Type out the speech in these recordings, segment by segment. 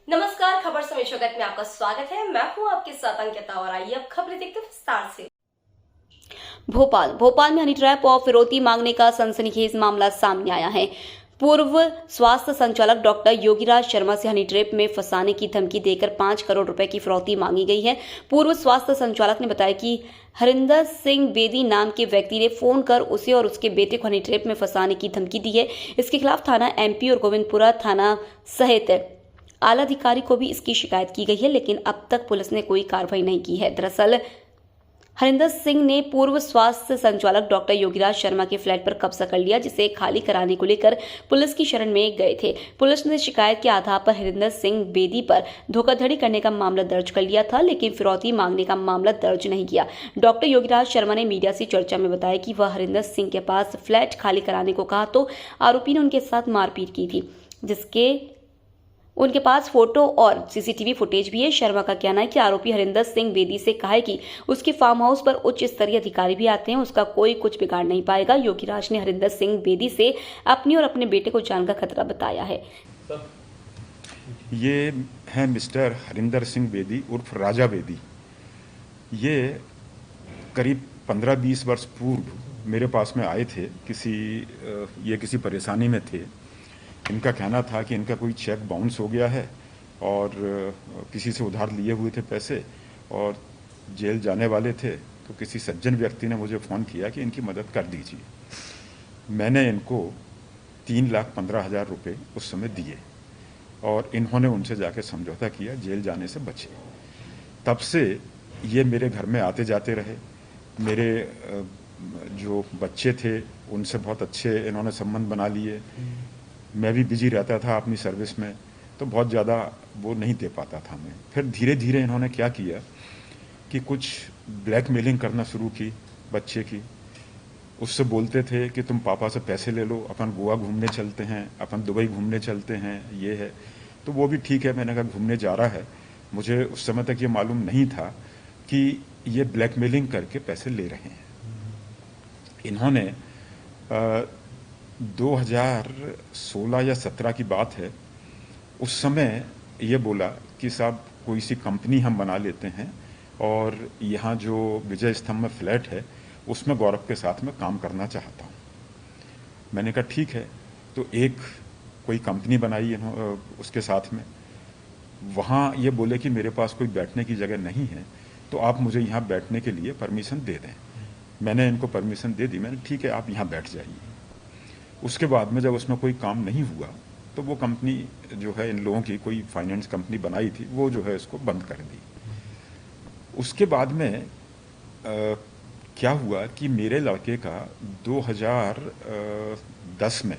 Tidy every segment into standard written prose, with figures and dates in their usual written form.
नमस्कार, खबर समय जगत में आपका स्वागत है। मैं हूं आपके साथ अंकिता और आइए अब खबरें देखते हैं विस्तार से। भोपाल में हनी ट्रैप और फिरौती मांगने का सनसनीखेज मामला सामने आया है। पूर्व स्वास्थ्य संचालक डॉक्टर योगीराज शर्मा से हनी ट्रैप में फंसाने की धमकी देकर 5 करोड़ रुपए की फिरौती मांगी गई है। पूर्व स्वास्थ्य संचालक ने बताया कि हरिंदर सिंह बेदी नाम के व्यक्ति ने फोन कर उसे और उसके बेटे को हनी ट्रैप में फंसाने की धमकी दी है। इसके खिलाफ थाना एमपी और गोविंदपुरा थाना सहित आला अधिकारी को भी इसकी शिकायत की गई है, लेकिन अब तक पुलिस ने कोई कार्रवाई नहीं की है। दरअसल हरिंदर सिंह ने पूर्व स्वास्थ्य संचालक डॉक्टर योगीराज शर्मा के फ्लैट पर कब्जा कर लिया, जिसे खाली कराने को लेकर पुलिस की शरण में गए थे। पुलिस ने शिकायत के आधार पर हरिंदर सिंह बेदी पर धोखाधड़ी करने का मामला दर्ज कर लिया था, लेकिन फिरौती मांगने का मामला दर्ज नहीं किया। डॉक्टर योगीराज शर्मा ने मीडिया से चर्चा में बताया कि वह हरिंदर सिंह के पास फ्लैट खाली कराने को कहा तो आरोपी ने उनके साथ मारपीट की थी, जिसके उनके पास फोटो और सीसीटीवी फुटेज भी है। शर्मा का कहना है कि आरोपी हरिंदर सिंह बेदी से कहा है कि उसके फार्म हाउस पर उच्च स्तरीय अधिकारी भी आते हैं, उसका कोई कुछ बिगाड़ नहीं पाएगा। योगीराज ने हरिंदर सिंह बेदी से अपनी और अपने बेटे को जान का खतरा बताया है। ये हैं मिस्टर हरिंदर सिंह बेदी उर्फ राजा बेदी। ये करीब 15-20 वर्ष पूर्व मेरे पास में आए थे। ये किसी परेशानी में थे। इनका कहना था कि इनका कोई चेक बाउंस हो गया है और किसी से उधार लिए हुए थे पैसे और जेल जाने वाले थे। तो किसी सज्जन व्यक्ति ने मुझे फ़ोन किया कि इनकी मदद कर दीजिए। मैंने इनको 3,15,000 रुपये उस समय दिए और इन्होंने उनसे जाके समझौता किया, जेल जाने से बचे। तब से ये मेरे घर में आते जाते रहे। मेरे जो बच्चे थे उनसे बहुत अच्छे इन्होंने संबंध बना लिए। मैं भी बिजी रहता था अपनी सर्विस में, तो बहुत ज़्यादा वो नहीं दे पाता था मैं। फिर धीरे धीरे इन्होंने क्या किया कि कुछ ब्लैकमेलिंग करना शुरू की बच्चे की। उससे बोलते थे कि तुम पापा से पैसे ले लो, अपन गोवा घूमने चलते हैं, अपन दुबई घूमने चलते हैं, ये है। तो वो भी ठीक है, मैंने कहा घूमने जा रहा है। मुझे उस समय तक ये मालूम नहीं था कि ये ब्लैकमेलिंग करके पैसे ले रहे हैं। इन्होंने 2016 या 17 की बात है, उस समय ये बोला कि साहब कोई सी कंपनी हम बना लेते हैं और यहाँ जो विजय स्तंभ में फ्लैट है उसमें गौरव के साथ में काम करना चाहता हूँ। मैंने कहा ठीक है। तो एक कोई कंपनी बनाई उसके साथ में। वहाँ ये बोले कि मेरे पास कोई बैठने की जगह नहीं है, तो आप मुझे यहाँ बैठने के लिए परमिशन दे दें। मैंने इनको परमिशन दे दी। मैंने ठीक है, आप यहाँ बैठ जाइए। उसके बाद में जब उसमें कोई काम नहीं हुआ तो वो कंपनी जो है, इन लोगों की कोई फाइनेंस कंपनी बनाई थी, वो जो है इसको बंद कर दी। उसके बाद में क्या हुआ कि मेरे लड़के का 2010 में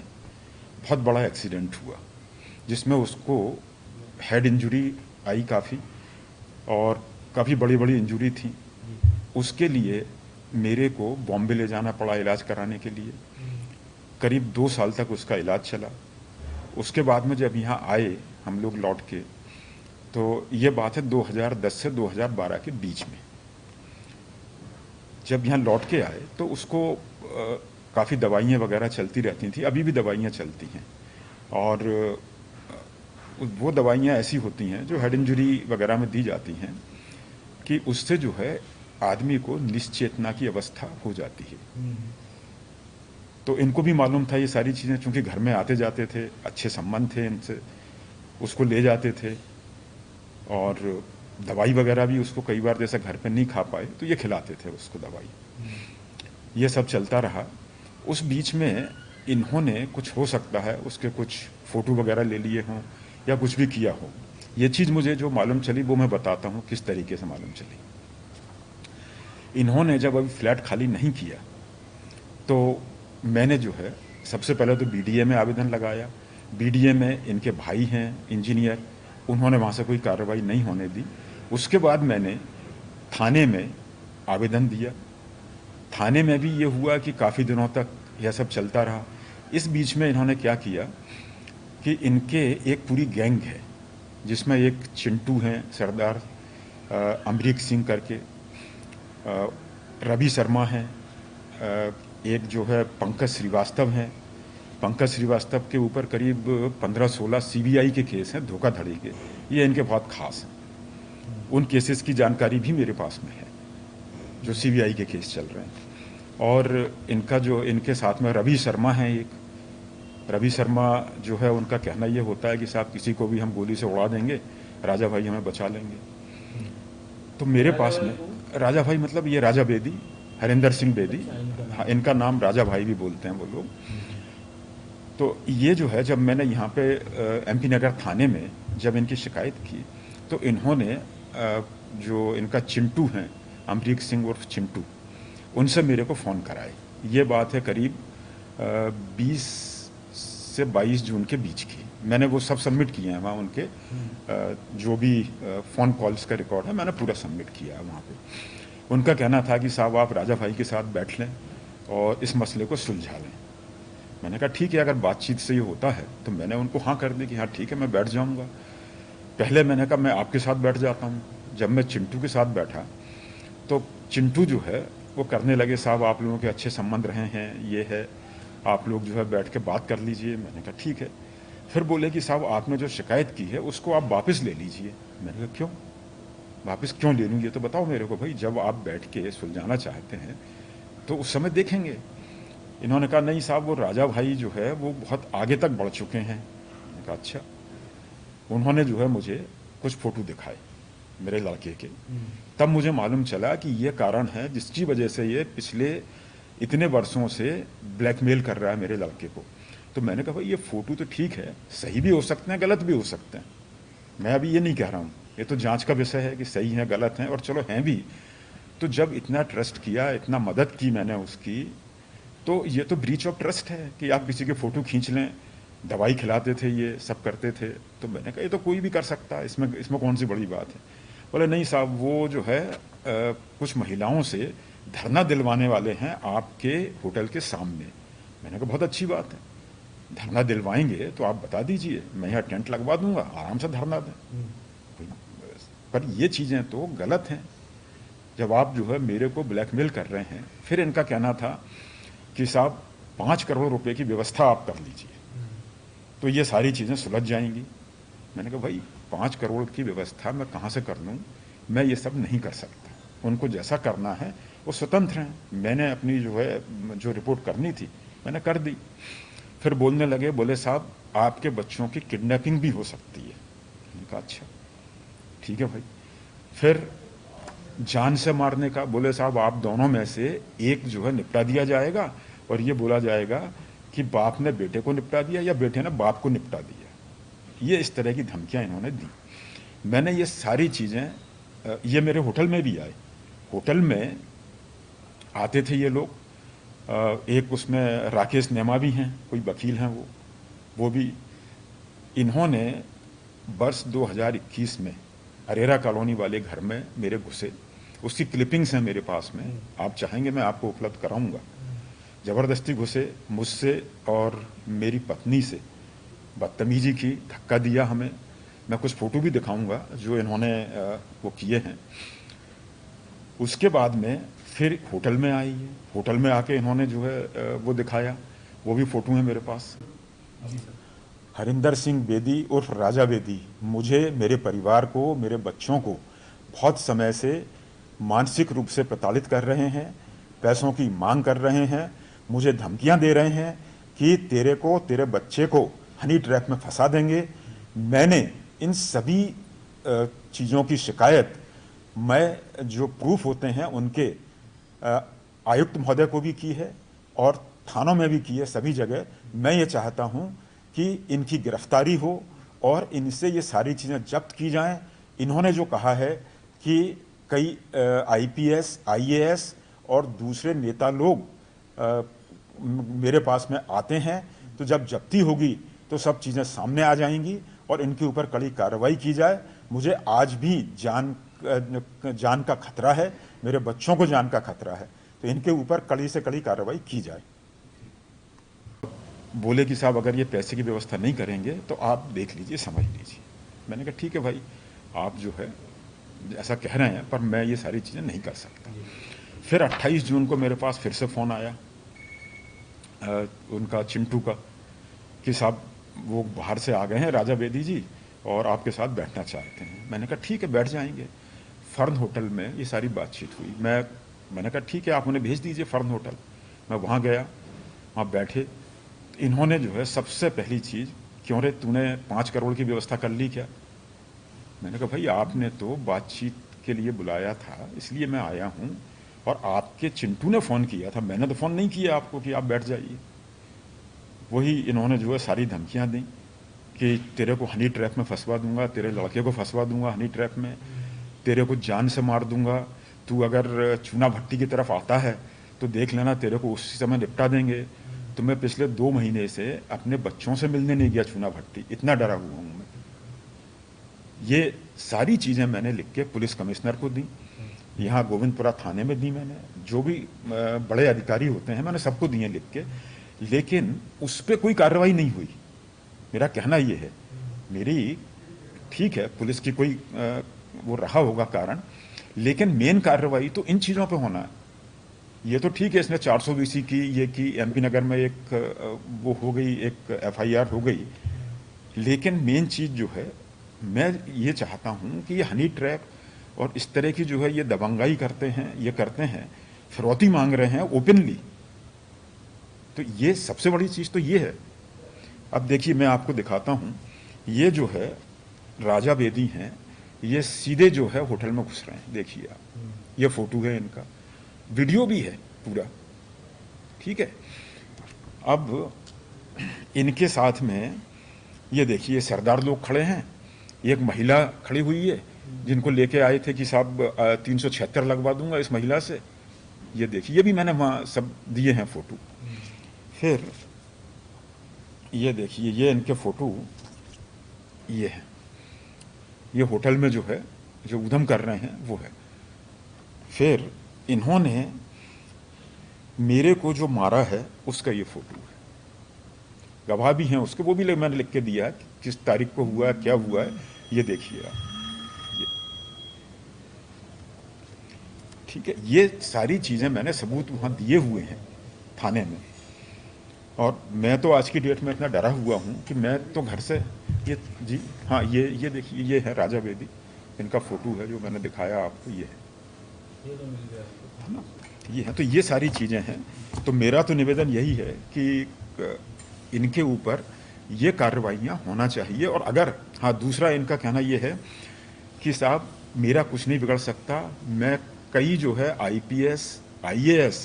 बहुत बड़ा एक्सीडेंट हुआ, जिसमें उसको हेड इंजरी आई काफ़ी और काफ़ी बड़ी बड़ी इंजरी थी। उसके लिए मेरे को बॉम्बे ले जाना पड़ा इलाज कराने के लिए। करीब 2 साल तक उसका इलाज चला। उसके बाद में जब यहाँ आए हम लोग लौट के, तो ये बात है 2010 से 2012 के बीच में। जब यहाँ लौट के आए तो उसको काफ़ी दवाइयाँ वगैरह चलती रहती थी, अभी भी दवाइयाँ चलती हैं। और वो दवाइयाँ ऐसी होती हैं जो हेड इंजरी वगैरह में दी जाती हैं कि उससे जो है आदमी को निश्चेतना की अवस्था हो जाती है। तो इनको भी मालूम था ये सारी चीज़ें, चूँकि घर में आते जाते थे, अच्छे संबंध थे इनसे, उसको ले जाते थे और दवाई वगैरह भी उसको कई बार जैसे घर पे नहीं खा पाए तो ये खिलाते थे उसको दवाई। ये सब चलता रहा। उस बीच में इन्होंने कुछ हो सकता है उसके कुछ फ़ोटो वगैरह ले लिए हों या कुछ भी किया हो। ये चीज़ मुझे जो मालूम चली वो मैं बताता हूँ किस तरीके से मालूम चली। इन्होंने जब अभी फ्लैट खाली नहीं किया तो मैंने जो है सबसे पहले तो बीडीए में आवेदन लगाया। बीडीए में इनके भाई हैं इंजीनियर, उन्होंने वहाँ से कोई कार्रवाई नहीं होने दी। उसके बाद मैंने थाने में आवेदन दिया। थाने में भी ये हुआ कि काफ़ी दिनों तक यह सब चलता रहा। इस बीच में इन्होंने क्या किया कि इनके एक पूरी गैंग है, जिसमें एक चिंटू हैं सरदार, अमरीक सिंह करके, रवि शर्मा हैं, एक जो है पंकज श्रीवास्तव हैं, पंकज श्रीवास्तव के ऊपर करीब 15-16 सीबीआई के केस हैं धोखाधड़ी के, ये इनके बहुत खास हैं। उन केसेस की जानकारी भी मेरे पास में है जो सीबीआई के केस चल रहे हैं। और इनका जो इनके साथ में रवि शर्मा हैं, एक रवि शर्मा जो है, उनका कहना ये होता है कि साहब किसी को भी हम गोली से उड़ा देंगे, राजा भाई हमें बचा लेंगे। तो मेरे पास में राजा भाई मतलब ये राजा बेदी, हरिंदर सिंह बेदी, हाँ, इनका नाम राजा भाई भी बोलते हैं वो लोग। तो ये जो है, जब मैंने यहाँ पे एमपी नगर थाने में जब इनकी शिकायत की तो इन्होंने जो इनका चिंटू हैं, अमरीक सिंह उर्फ चिंटू, उनसे मेरे को फ़ोन कराए। ये बात है करीब 20 से 22 जून के बीच की। मैंने वो सब सबमिट किए हैं वहाँ, उनके जो भी फ़ोन कॉल्स का रिकॉर्ड है मैंने पूरा सबमिट किया है वहाँ पे। उनका कहना था कि साहब आप राजा भाई के साथ बैठ लें और इस मसले को सुलझा लें। मैंने कहा ठीक है, अगर बातचीत से ये होता है तो मैंने उनको हाँ कर दी कि हाँ ठीक है मैं बैठ जाऊँगा। पहले मैंने कहा मैं आपके साथ बैठ जाता हूँ। जब मैं चिंटू के साथ बैठा तो चिंटू जो है वो करने लगे, साहब आप लोगों के अच्छे संबंध रहे हैं, ये है, आप लोग जो है बैठ के बात कर लीजिए। मैंने कहा ठीक है। फिर बोले कि साहब आपने जो शिकायत की है उसको आप वापस ले लीजिए। मैंने कहा क्यों, वापस क्यों ले लूँ, ये तो बताओ मेरे को भाई। जब आप बैठ के सुलझाना चाहते हैं तो उस समय देखेंगे। इन्होंने कहा नहीं साहब, वो राजा भाई जो है वो बहुत आगे तक बढ़ चुके हैं। मैंने कहा अच्छा। उन्होंने जो है मुझे कुछ फ़ोटो दिखाए मेरे लड़के के। तब मुझे मालूम चला कि ये कारण है जिसकी वजह से ये पिछले इतने वर्षों से ब्लैकमेल कर रहा है मेरे लड़के को। तो मैंने कहा भाई ये फ़ोटो तो ठीक है, सही भी हो सकते हैं, गलत भी हो सकते हैं। मैं अभी ये नहीं कह रहा हूँ, ये तो जांच का विषय है कि सही है गलत हैं, और चलो हैं भी। तो जब इतना ट्रस्ट किया, इतना मदद की मैंने उसकी, तो ये तो ब्रीच ऑफ ट्रस्ट है कि आप किसी के फ़ोटो खींच लें। दवाई खिलाते थे, ये सब करते थे। तो मैंने कहा ये तो कोई भी कर सकता है, इसमें कौन सी बड़ी बात है। बोले नहीं साहब, वो जो है कुछ महिलाओं से धरना दिलवाने वाले हैं आपके होटल के सामने। मैंने कहा बहुत अच्छी बात है, धरना दिलवाएंगे तो आप बता दीजिए, मैं यहाँ टेंट लगवा दूंगा, आराम से धरना दें। पर ये चीज़ें तो गलत हैं जब आप जो है मेरे को ब्लैकमेल कर रहे हैं। फिर इनका कहना था कि साहब 5 करोड़ रुपए की व्यवस्था आप कर लीजिए तो ये सारी चीज़ें सुलझ जाएंगी। मैंने कहा भाई 5 करोड़ की व्यवस्था मैं कहाँ से कर लूँ, मैं ये सब नहीं कर सकता। उनको जैसा करना है वो स्वतंत्र हैं। मैंने अपनी जो है जो रिपोर्ट करनी थी मैंने कर दी। फिर बोलने लगे, बोले साहब आपके बच्चों की किडनैपिंग भी हो सकती है। मैंने कहा अच्छा ठीक है भाई। फिर जान से मारने का, बोले साहब आप दोनों में से एक जो है निपटा दिया जाएगा और ये बोला जाएगा कि बाप ने बेटे को निपटा दिया या बेटे ने बाप को निपटा दिया। ये इस तरह की धमकियां इन्होंने दी। मैंने ये सारी चीज़ें, ये मेरे होटल में भी आए। होटल में आते थे ये लोग। एक उसमें राकेश नेमा भी हैं, कोई वकील हैं वो भी। इन्होंने वर्ष 2021 में अरेरा कॉलोनी वाले घर में मेरे घुसे। उसकी क्लिपिंग्स हैं मेरे पास में, आप चाहेंगे मैं आपको उपलब्ध कराऊंगा। ज़बरदस्ती घुसे, मुझसे और मेरी पत्नी से बदतमीजी की, धक्का दिया हमें। मैं कुछ फ़ोटो भी दिखाऊंगा जो इन्होंने वो किए हैं। उसके बाद में फिर होटल में आई है। होटल में आके इन्होंने जो है वो दिखाया, वो भी फ़ोटो है मेरे पास। हरिंदर सिंह बेदी उर्फ राजा बेदी मुझे, मेरे परिवार को, मेरे बच्चों को बहुत समय से मानसिक रूप से प्रताड़ित कर रहे हैं, पैसों की मांग कर रहे हैं, मुझे धमकियां दे रहे हैं कि तेरे को, तेरे बच्चे को हनी ट्रैप में फंसा देंगे। मैंने इन सभी चीज़ों की शिकायत, मैं जो प्रूफ होते हैं उनके आयुक्त महोदय को भी की है और थानों में भी की है, सभी जगह। मैं ये चाहता हूँ कि इनकी गिरफ्तारी हो और इनसे ये सारी चीज़ें जब्त की जाएं। इन्होंने जो कहा है कि कई आईपीएस, आईएएस और दूसरे नेता लोग मेरे पास में आते हैं, तो जब जब्ती होगी तो सब चीज़ें सामने आ जाएंगी और इनके ऊपर कड़ी कार्रवाई की जाए। मुझे आज भी जान का खतरा है, मेरे बच्चों को जान का खतरा है, तो इनके ऊपर कड़ी से कड़ी कार्रवाई की जाए। बोले कि साहब अगर ये पैसे की व्यवस्था नहीं करेंगे तो आप देख लीजिए, समझ लीजिए। मैंने कहा ठीक है भाई, आप जो है ऐसा कह रहे हैं, पर मैं ये सारी चीज़ें नहीं कर सकता। फिर 28 जून को मेरे पास फिर से फ़ोन आया उनका, चिंटू का, कि साहब वो बाहर से आ गए हैं राजा बेदी जी और आपके साथ बैठना चाहते हैं। मैंने कहा ठीक है, बैठ जाएंगे। फर्न होटल में ये सारी बातचीत हुई। मैंने कहा ठीक है, आप उन्हें भेज दीजिए फर्न होटल। मैं वहाँ गया, वहाँ बैठे। इन्होंने जो है सबसे पहली चीज़, क्यों रे तूने 5 करोड़ की व्यवस्था कर ली क्या? मैंने कहा भाई आपने तो बातचीत के लिए बुलाया था, इसलिए मैं आया हूँ, और आपके चिंटू ने फ़ोन किया था, मैंने तो फ़ोन नहीं किया आपको कि आप बैठ जाइए। वही इन्होंने जो है सारी धमकियाँ दी कि तेरे को हनी ट्रैप में फंसवा दूंगा, तेरे लड़के को फंसवा दूंगा हनी ट्रैप में, तेरे को जान से मार दूंगा, तू अगर चूना भट्टी की तरफ आता है तो देख लेना तेरे को उसी समय निपटा देंगे। तो मैं पिछले 2 महीने से अपने बच्चों से मिलने नहीं गया चूना भट्टी, इतना डरा हुआ हूँ मैं। ये सारी चीज़ें मैंने लिख के पुलिस कमिश्नर को दी, यहाँ गोविंदपुरा थाने में दी मैंने, जो भी बड़े अधिकारी होते हैं मैंने सबको दिए लिख के, लेकिन उस पर कोई कार्रवाई नहीं हुई। मेरा कहना ये है, मेरी ठीक है पुलिस की कोई वो रहा होगा कारण, लेकिन मेन कार्रवाई तो इन चीज़ों पे होना है। ये तो ठीक है इसने 420 की, ये की एमपी नगर में एक वो हो गई, एक FIR हो गई, लेकिन मेन चीज़ जो है मैं ये चाहता हूँ कि ये हनी ट्रैप और इस तरह की जो है ये दबंगाई करते हैं, ये करते हैं, फिरौती मांग रहे हैं ओपनली, तो ये सबसे बड़ी चीज़ तो ये है। अब देखिए मैं आपको दिखाता हूँ, ये जो है राजा बेदी हैं, ये सीधे जो है होटल में घुस रहे हैं, देखिए आप, ये फोटो है इनका, वीडियो भी है पूरा, ठीक है। अब इनके साथ में ये देखिए सरदार लोग खड़े हैं, एक महिला खड़ी हुई है जिनको लेके आए थे कि साहब 376 लगवा दूंगा इस महिला से, ये देखिए, ये भी मैंने वहाँ सब दिए हैं फोटो। फिर ये देखिए, ये इनके फोटो ये है, ये होटल में जो है जो उधम कर रहे हैं वो है। फिर इन्होंने मेरे को जो मारा है उसका ये फोटो है, गवाह भी हैं उसके, वो भी मैंने लिख के दिया कि किस तारीख को हुआ, क्या हुआ है, ये देखिए आप, ये ठीक है। ये सारी चीज़ें मैंने सबूत वहाँ दिए हुए हैं थाने में, और मैं तो आज की डेट में इतना डरा हुआ हूँ कि मैं तो घर से ये जी हाँ, ये देखिए, ये है राजा बेदी, इनका फोटो है जो मैंने दिखाया आपको, ये है ना, ये है। तो ये सारी चीज़ें हैं। तो मेरा तो निवेदन यही है कि इनके ऊपर ये कार्रवाइयाँ होना चाहिए। और अगर हाँ, दूसरा इनका कहना ये है कि साहब मेरा कुछ नहीं बिगड़ सकता, मैं कई जो है IPS IAS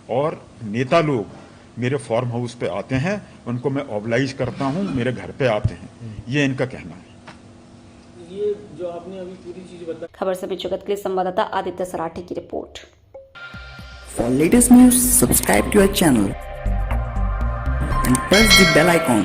और नेता लोग मेरे फार्म हाउस पे आते हैं, उनको मैं ऑबलाइज करता हूँ, मेरे घर पे आते हैं, ये इनका कहना है। ये जो आपने अभी पूरी चीज बताई। खबर समय जगत के लिए संवाददाता आदित्य सराठे की report. For latest news, subscribe to our channel and press the bell icon.